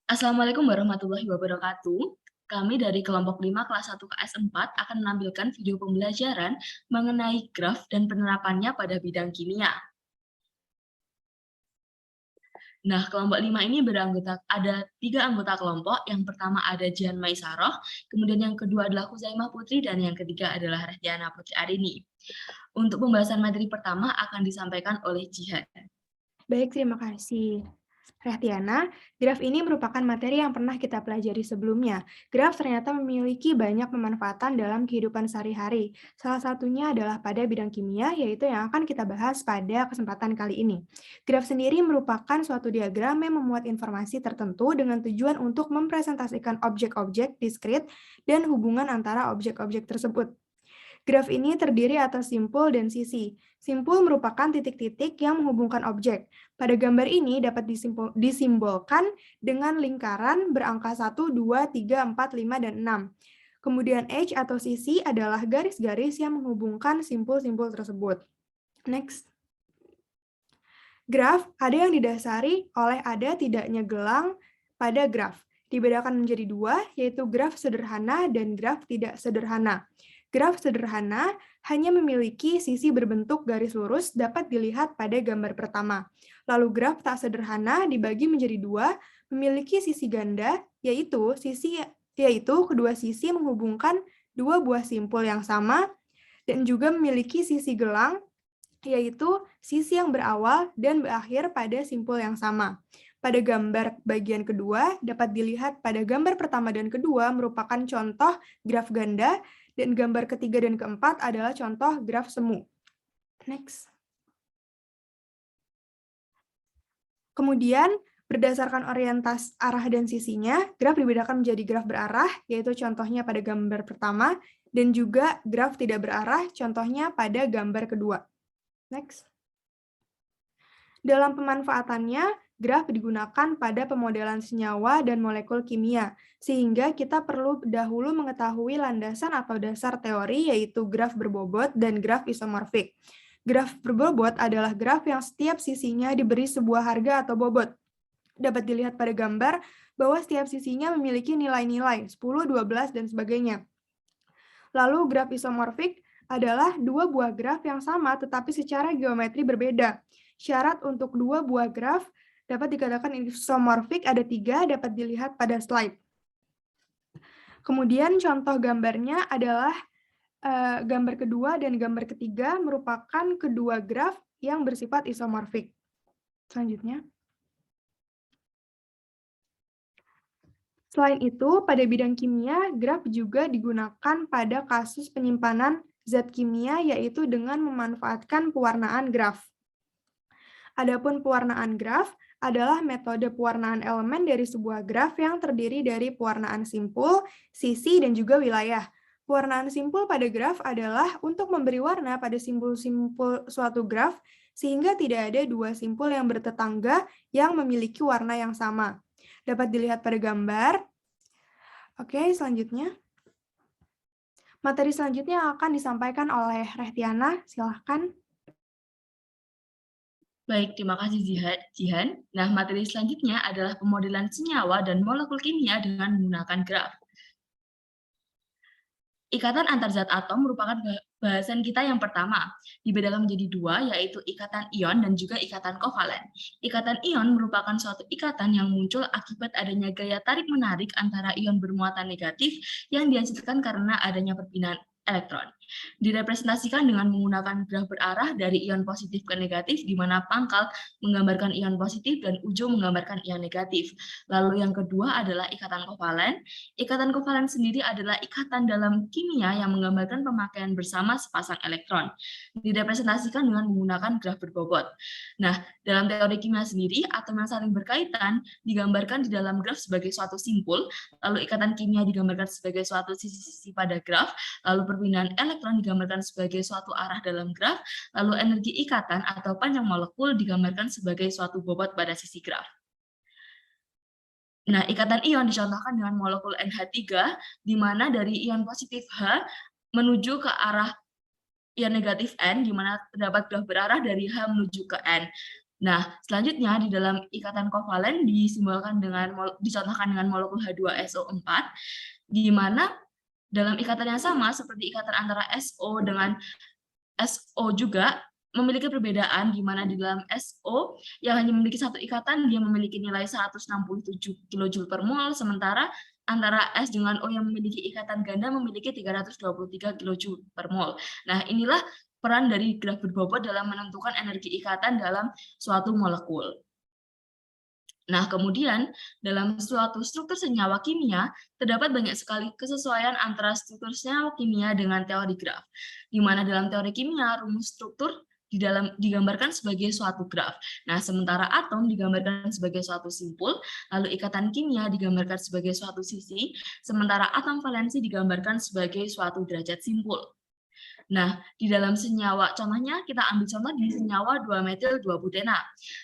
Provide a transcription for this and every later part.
Assalamualaikum warahmatullahi wabarakatuh. Kami dari kelompok 5 kelas 1 KS4 akan menampilkan video pembelajaran mengenai graf dan penerapannya pada bidang kimia. Nah, kelompok 5 ini ada 3 anggota kelompok. Yang pertama ada Jihan Maisaroh, kemudian yang kedua adalah Huzaimah Putri, dan yang ketiga adalah Rehdiana Putri Arini. Untuk pembahasan materi pertama akan disampaikan oleh Jihan. Baik, terima kasih. Rehtiana, graf ini merupakan materi yang pernah kita pelajari sebelumnya. Graf ternyata memiliki banyak pemanfaatan dalam kehidupan sehari-hari. Salah satunya adalah pada bidang kimia, yaitu yang akan kita bahas pada kesempatan kali ini. Graf sendiri merupakan suatu diagram yang memuat informasi tertentu dengan tujuan untuk mempresentasikan objek-objek diskrit dan hubungan antara objek-objek tersebut. Graf ini terdiri atas simpul dan sisi. Simpul merupakan titik-titik yang menghubungkan objek. Pada gambar ini dapat disimbolkan dengan lingkaran berangka 1, 2, 3, 4, 5, dan 6. Kemudian edge atau sisi adalah garis-garis yang menghubungkan simpul-simpul tersebut. Next. Graf ada yang didasari oleh ada tidaknya gelang pada graf. Dibedakan menjadi dua, yaitu graf sederhana dan graf tidak sederhana. Graf sederhana hanya memiliki sisi berbentuk garis lurus dapat dilihat pada gambar pertama. Lalu graf tak sederhana dibagi menjadi dua, memiliki sisi ganda, yaitu kedua sisi menghubungkan dua buah simpul yang sama, dan juga memiliki sisi gelang, yaitu sisi yang berawal dan berakhir pada simpul yang sama. Pada gambar bagian kedua, dapat dilihat pada gambar pertama dan kedua merupakan contoh graf ganda, dan gambar ketiga dan keempat adalah contoh graf semu. Next. Kemudian, berdasarkan orientasi arah dan sisinya, graf dibedakan menjadi graf berarah, yaitu contohnya pada gambar pertama, dan juga graf tidak berarah, contohnya pada gambar kedua. Next. Dalam pemanfaatannya, graf digunakan pada pemodelan senyawa dan molekul kimia, sehingga kita perlu dahulu mengetahui landasan atau dasar teori, yaitu graf berbobot dan graf isomorfik. Graf berbobot adalah graf yang setiap sisinya diberi sebuah harga atau bobot. Dapat dilihat pada gambar bahwa setiap sisinya memiliki nilai-nilai 10, 12, dan sebagainya. Lalu graf isomorfik adalah dua buah graf yang sama tetapi secara geometri berbeda. Syarat untuk dua buah graf dapat dikatakan isomorfik ada 3, dapat dilihat pada slide. Kemudian contoh gambarnya adalah gambar kedua dan gambar ketiga merupakan kedua graf yang bersifat isomorfik. Selanjutnya. Selain itu, pada bidang kimia, graf juga digunakan pada kasus penyimpanan zat kimia, yaitu dengan memanfaatkan pewarnaan graf. Adapun pewarnaan graf adalah metode pewarnaan elemen dari sebuah graf yang terdiri dari pewarnaan simpul, sisi, dan juga wilayah. Pewarnaan simpul pada graf adalah untuk memberi warna pada simpul-simpul suatu graf, sehingga tidak ada dua simpul yang bertetangga yang memiliki warna yang sama. Dapat dilihat pada gambar. Oke, selanjutnya. Materi selanjutnya akan disampaikan oleh Rehtiana, silahkan. Baik, terima kasih Jihan. Nah, materi selanjutnya adalah pemodelan senyawa dan molekul kimia dengan menggunakan graf. Ikatan antar zat atom merupakan bahasan kita yang pertama. Dibedakan menjadi dua, yaitu ikatan ion dan juga ikatan kovalen. Ikatan ion merupakan suatu ikatan yang muncul akibat adanya gaya tarik-menarik antara ion bermuatan negatif yang dihasilkan karena adanya perpindahan elektron. Direpresentasikan dengan menggunakan graf berarah dari ion positif ke negatif, di mana pangkal menggambarkan ion positif dan ujung menggambarkan ion negatif. Lalu yang kedua adalah ikatan kovalen. Ikatan kovalen sendiri adalah ikatan dalam kimia yang menggambarkan pemakaian bersama sepasang elektron. Direpresentasikan dengan menggunakan graf berbobot. Nah, dalam teori kimia sendiri, atom yang saling berkaitan digambarkan di dalam graf sebagai suatu simpul, lalu ikatan kimia digambarkan sebagai suatu sisi-sisi pada graf, lalu perpindahan elektron digambarkan sebagai suatu arah dalam graf, lalu energi ikatan atau panjang molekul digambarkan sebagai suatu bobot pada sisi graf. Nah, ikatan ion dicontohkan dengan molekul NH3, di mana dari ion positif H menuju ke arah ion negatif N, di mana terdapat graf berarah dari H menuju ke N. Nah, selanjutnya di dalam ikatan kovalen dicontohkan dengan molekul H2SO4, di mana dalam ikatan yang sama seperti ikatan antara SO dengan SO juga memiliki perbedaan di mana di dalam SO yang hanya memiliki satu ikatan dia memiliki nilai 167 kJ per mol, sementara antara S dengan O yang memiliki ikatan ganda memiliki 323 kJ per mol. Nah, inilah peran dari graf berbobot dalam menentukan energi ikatan dalam suatu molekul. Nah, kemudian dalam suatu struktur senyawa kimia, terdapat banyak sekali kesesuaian antara struktur senyawa kimia dengan teori graf, di mana dalam teori kimia, rumus struktur digambarkan sebagai suatu graf. Nah, sementara atom digambarkan sebagai suatu simpul, lalu ikatan kimia digambarkan sebagai suatu sisi, sementara atom valensi digambarkan sebagai suatu derajat simpul. Nah, di dalam senyawa, contohnya kita ambil contoh di senyawa 2-metil-2-butena.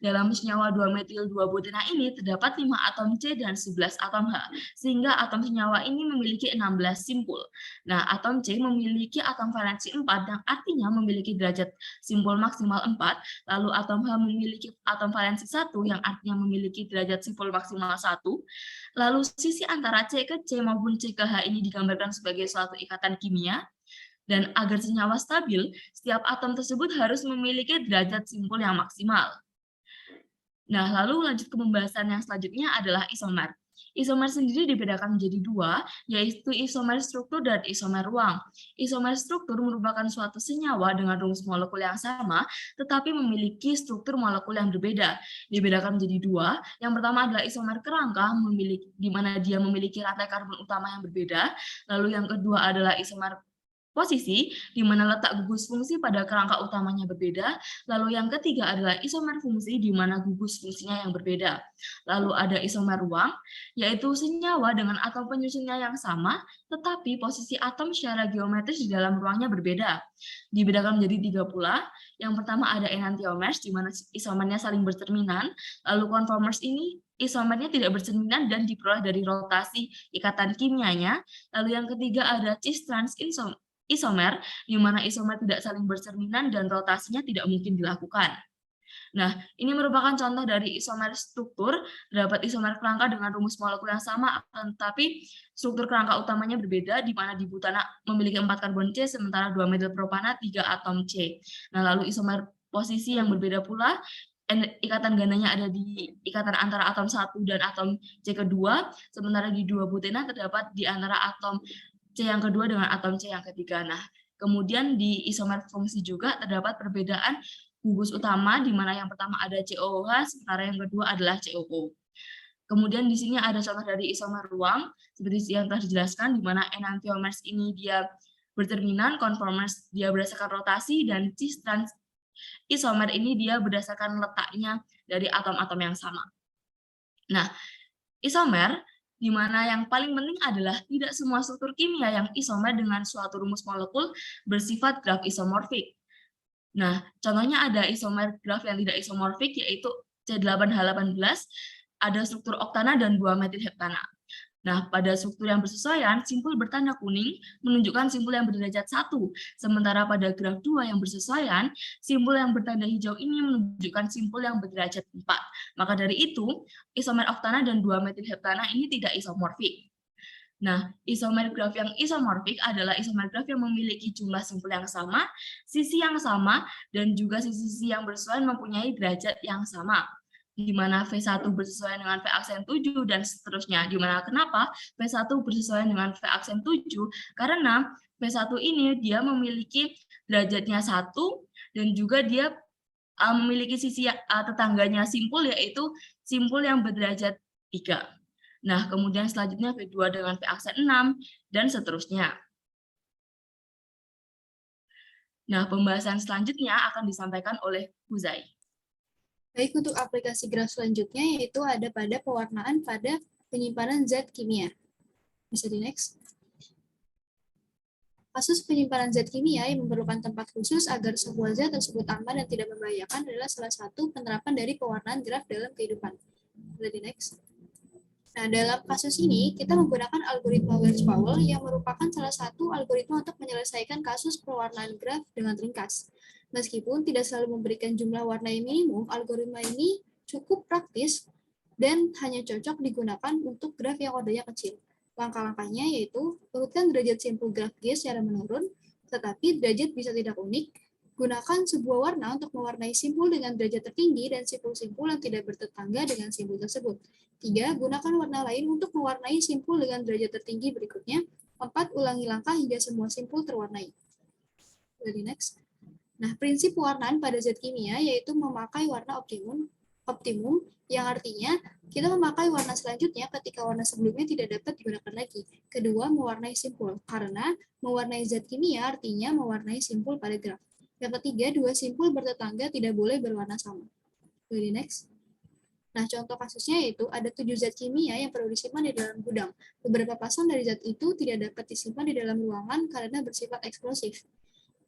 Dalam senyawa 2-metil-2-butena ini terdapat 5 atom C dan 11 atom H, sehingga atom senyawa ini memiliki 16 simpul. Nah, atom C memiliki atom valensi 4, yang artinya memiliki derajat simpul maksimal 4, lalu atom H memiliki atom valensi 1, yang artinya memiliki derajat simpul maksimal 1, lalu sisi antara C ke C maupun C ke H ini digambarkan sebagai suatu ikatan kimia. Dan agar senyawa stabil, setiap atom tersebut harus memiliki derajat simpul yang maksimal. Nah, lalu lanjut ke pembahasan yang selanjutnya adalah isomer. Isomer sendiri dibedakan menjadi dua, yaitu isomer struktur dan isomer ruang. Isomer struktur merupakan suatu senyawa dengan rumus molekul yang sama, tetapi memiliki struktur molekul yang berbeda. Dibedakan menjadi dua, yang pertama adalah isomer kerangka, di mana dia memiliki rantai karbon utama yang berbeda. Lalu yang kedua adalah isomer posisi, di mana letak gugus fungsi pada kerangka utamanya berbeda. Lalu yang ketiga adalah isomer fungsi, di mana gugus fungsinya yang berbeda. Lalu ada isomer ruang, yaitu senyawa dengan atom penyusunnya yang sama, tetapi posisi atom secara geometris di dalam ruangnya berbeda. Dibedakan menjadi tiga pula. Yang pertama ada enantiomers, di mana isomernya saling bercerminan. Lalu conformers ini isomernya tidak bercerminan dan diperoleh dari rotasi ikatan kimianya. Lalu yang ketiga ada cis trans isomer, di mana isomer tidak saling bercerminan dan rotasinya tidak mungkin dilakukan. Nah, ini merupakan contoh dari isomer struktur. Terdapat isomer kerangka dengan rumus molekul yang sama, akan tetapi struktur kerangka utamanya berbeda, di mana di butana memiliki 4 karbon C, sementara 2 metil propana 3 atom C. Nah, lalu isomer posisi yang berbeda pula, ikatan gandanya ada di ikatan antara atom 1 dan atom C kedua, sementara di 2 butena terdapat di antara atom C yang kedua dengan atom C yang ketiga. Nah, kemudian di isomer fungsi juga terdapat perbedaan gugus utama, di mana yang pertama ada COOH, sementara yang kedua adalah COO. Kemudian di sini ada contoh dari isomer ruang, seperti yang telah dijelaskan, di mana enantiomers ini dia bercerminan, conformers dia berdasarkan rotasi, dan cis trans isomer ini dia berdasarkan letaknya dari atom-atom yang sama. Nah, isomer, di mana yang paling penting adalah tidak semua struktur kimia yang isomer dengan suatu rumus molekul bersifat graf isomorfik. Nah, contohnya ada isomer graf yang tidak isomorfik, yaitu C8H18, ada struktur oktana dan 2-metil heptana. Nah, pada struktur yang bersesuaian, simpul bertanda kuning menunjukkan simpul yang berderajat 1, sementara pada graf 2 yang bersesuaian, simpul yang bertanda hijau ini menunjukkan simpul yang berderajat 4. Maka dari itu, isomer oktana dan 2-metil heptana ini tidak isomorfik. Nah, isomer graf yang isomorfik adalah isomer graf yang memiliki jumlah simpul yang sama, sisi yang sama, dan juga sisi-sisi yang bersesuaian mempunyai derajat yang sama, di mana V1 bersesuaian dengan V aksen 7 dan seterusnya. Di mana kenapa V1 bersesuaian dengan V aksen 7? Karena V1 ini dia memiliki derajatnya 1 dan juga dia memiliki sisi tetangganya simpul, yaitu simpul yang berderajat 3. Nah, kemudian selanjutnya V2 dengan V aksen 6 dan seterusnya. Nah, pembahasan selanjutnya akan disampaikan oleh Huzai. Baik, untuk aplikasi graf selanjutnya yaitu ada pada pewarnaan pada penyimpanan zat kimia. Bisa di next. Kasus penyimpanan zat kimia yang memerlukan tempat khusus agar sebuah zat tersebut aman dan tidak membahayakan adalah salah satu penerapan dari pewarnaan graf dalam kehidupan. Bisa di next. Nah, dalam kasus ini, kita menggunakan algoritma Wells-Powell yang merupakan salah satu algoritma untuk menyelesaikan kasus pewarnaan graf dengan ringkas. Meskipun tidak selalu memberikan jumlah warna yang minimum, algoritma ini cukup praktis dan hanya cocok digunakan untuk graf yang ordenya kecil. Langkah-langkahnya yaitu urutkan derajat simpul graf G secara menurun, tetapi derajat bisa tidak unik. Gunakan sebuah warna untuk mewarnai simpul dengan derajat tertinggi dan simpul-simpul yang tidak bertetangga dengan simpul tersebut. 3. Gunakan warna lain untuk mewarnai simpul dengan derajat tertinggi berikutnya. 4. Ulangi langkah hingga semua simpul terwarnai. Jadi next. Nah, prinsip pewarnaan pada zat kimia yaitu memakai warna optimum yang artinya kita memakai warna selanjutnya ketika warna sebelumnya tidak dapat digunakan lagi. Kedua, mewarnai simpul, karena mewarnai zat kimia artinya mewarnai simpul pada graf. Yang ketiga, dua simpul bertetangga tidak boleh berwarna sama. Jadi next. Nah, contoh kasusnya yaitu ada 7 zat kimia yang perlu disimpan di dalam gudang. Beberapa pasang dari zat itu tidak dapat disimpan di dalam ruangan karena bersifat eksplosif.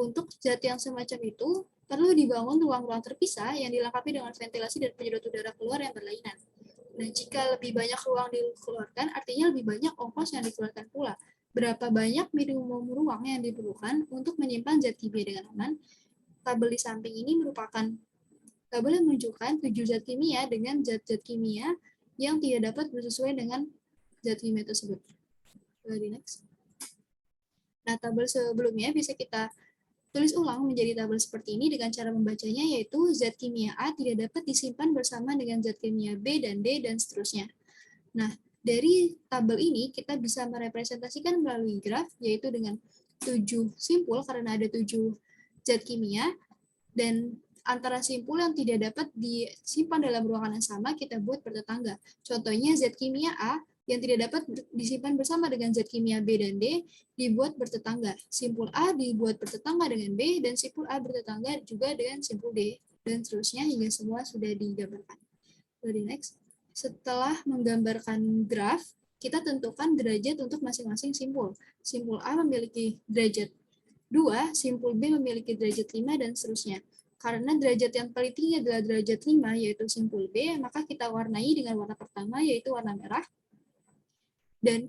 Untuk zat yang semacam itu, perlu dibangun ruang-ruang terpisah yang dilengkapi dengan ventilasi dan penyedot udara keluar yang berlainan. Nah, jika lebih banyak ruang dikeluarkan, artinya lebih banyak ongkos yang dikeluarkan pula. Berapa banyak minimum ruang yang diperlukan untuk menyimpan zat kimia dengan aman? Tabel di samping ini merupakan tabel yang menunjukkan 7 zat kimia dengan zat-zat kimia yang tidak dapat bersesuaian dengan zat kimia tersebut. Di next. Nah, tabel sebelumnya bisa kita tulis ulang menjadi tabel seperti ini dengan cara membacanya, yaitu zat kimia A tidak dapat disimpan bersama dengan zat kimia B dan D, dan seterusnya. Nah, dari tabel ini kita bisa merepresentasikan melalui graf, yaitu dengan 7 simpul karena ada 7 zat kimia, dan antara simpul yang tidak dapat disimpan dalam ruangan yang sama kita buat bertetangga. Contohnya zat kimia A yang tidak dapat disimpan bersama dengan zat kimia B dan D dibuat bertetangga. Simpul A dibuat bertetangga dengan B, dan simpul A bertetangga juga dengan simpul D, dan seterusnya hingga semua sudah digambarkan. Jadi next. Setelah menggambarkan graf, kita tentukan derajat untuk masing-masing simpul. Simpul A memiliki derajat 2, simpul B memiliki derajat 5, dan seterusnya. Karena derajat yang paling tinggi adalah derajat 5, yaitu simpul B, maka kita warnai dengan warna pertama, yaitu warna merah. Dan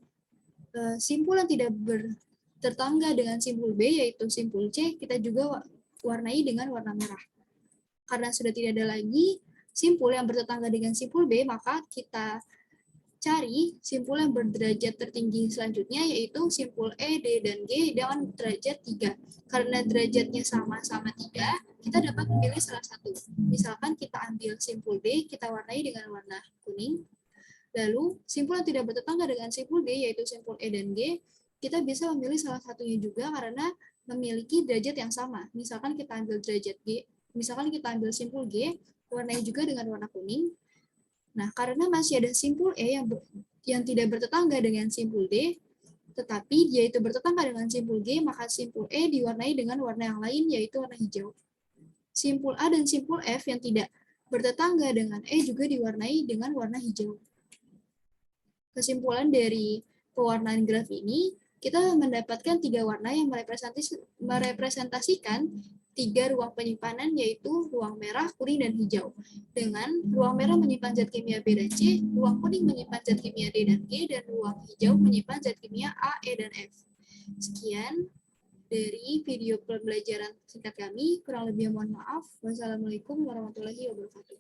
simpul yang tidak bertetangga dengan simpul B, yaitu simpul C, kita juga warnai dengan warna merah. Karena sudah tidak ada lagi simpul yang bertetangga dengan simpul B, maka kita cari simpul yang berderajat tertinggi selanjutnya, yaitu simpul E, D, dan G dengan derajat 3. Karena derajatnya sama-sama 3, kita dapat memilih salah satu. Misalkan kita ambil simpul D, kita warnai dengan warna kuning. Lalu, simpul yang tidak bertetangga dengan simpul D, yaitu simpul E dan G, kita bisa memilih salah satunya juga karena memiliki derajat yang sama. Misalkan kita ambil derajat G, misalkan kita ambil simpul G, warnai juga dengan warna kuning. Nah, karena masih ada simpul E yang tidak bertetangga dengan simpul D, tetapi dia itu bertetangga dengan simpul G, maka simpul E diwarnai dengan warna yang lain, yaitu warna hijau. Simpul A dan simpul F yang tidak bertetangga dengan E juga diwarnai dengan warna hijau. Kesimpulan dari pewarnaan graf ini, kita mendapatkan 3 warna yang merepresentasikan 3 ruang penyimpanan, yaitu ruang merah, kuning, dan hijau. Dengan ruang merah menyimpan zat kimia B dan C, ruang kuning menyimpan zat kimia D dan G, dan ruang hijau menyimpan zat kimia A, E, dan F. Sekian dari video pembelajaran singkat kami, kurang lebih mohon maaf. Wassalamualaikum warahmatullahi wabarakatuh.